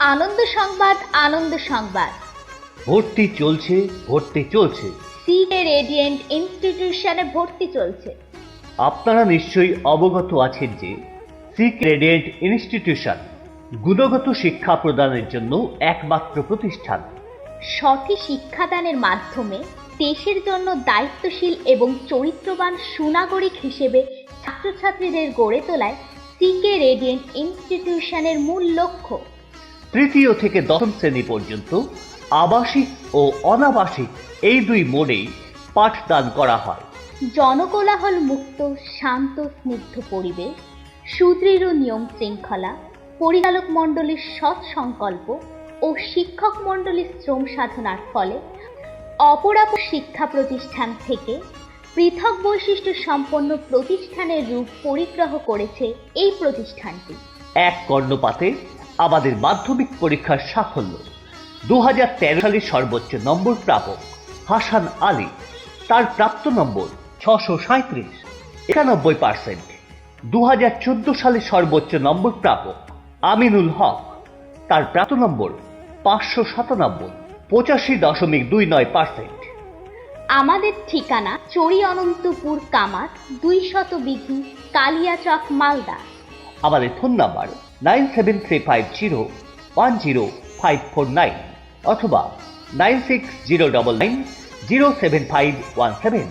আনন্দ সংবাদ, আনন্দ সংবাদ। ভর্তি চলছে, ভর্তি চলছে। সিকে রেডিয়েন্ট ইনস্টিটিউশনে ভর্তি চলছে। আপনারা নিশ্চয়ই অবগত আছেন যে সিকে রেডিয়েন্ট ইনস্টিটিউশন গুণগত শিক্ষা প্রদানের জন্য একমাত্র প্রতিষ্ঠান। সঠিক শিক্ষাদানের মাধ্যমে দেশের জন্য দায়িত্বশীল এবং চরিত্রবান সুনাগরিক হিসেবে ছাত্রছাত্রীদের গড়ে তোলায় সিকে রেডিয়েন্ট ইনস্টিটিউশনের মূল লক্ষ্য। তৃতীয় থেকে দশম শ্রেণী পর্যন্ত আবাসিক ও অনাবাসিক এই দুই মোডেই পাঠদান করা হয়। জনকোলাহল মুক্ত শান্ত স্নিগ্ধ পরিবেশ, সুদৃঢ় নিয়ম শৃঙ্খলা, পরিচালক মণ্ডলীর সৎ সংকল্প ও শিক্ষক মণ্ডলীর শ্রম সাধনার ফলে অপরাপর শিক্ষা প্রতিষ্ঠান থেকে পৃথক বৈশিষ্ট্য সম্পন্ন প্রতিষ্ঠানের রূপ পরিগ্রহ করেছে এই প্রতিষ্ঠানটি। এক কর্ণপাতে আমাদের মাধ্যমিক পরীক্ষার সাফল্য 2013 সালে সর্বোচ্চ নম্বর প্রাপক হাসান আলী, তার প্রাপ্ত নম্বর 637, 91%। 2014 সালে সর্বোচ্চ নম্বর প্রাপক আমিনুল হক, তার প্রাপ্ত নম্বর 597, 85.29%। আমাদের ঠিকানা চড়ি অনন্তপুর কামাত 200 বিঘি, কালিয়াচক, মালদা। আমাদের ফোন নাম্বার 9735010549 অথবা 9609907517।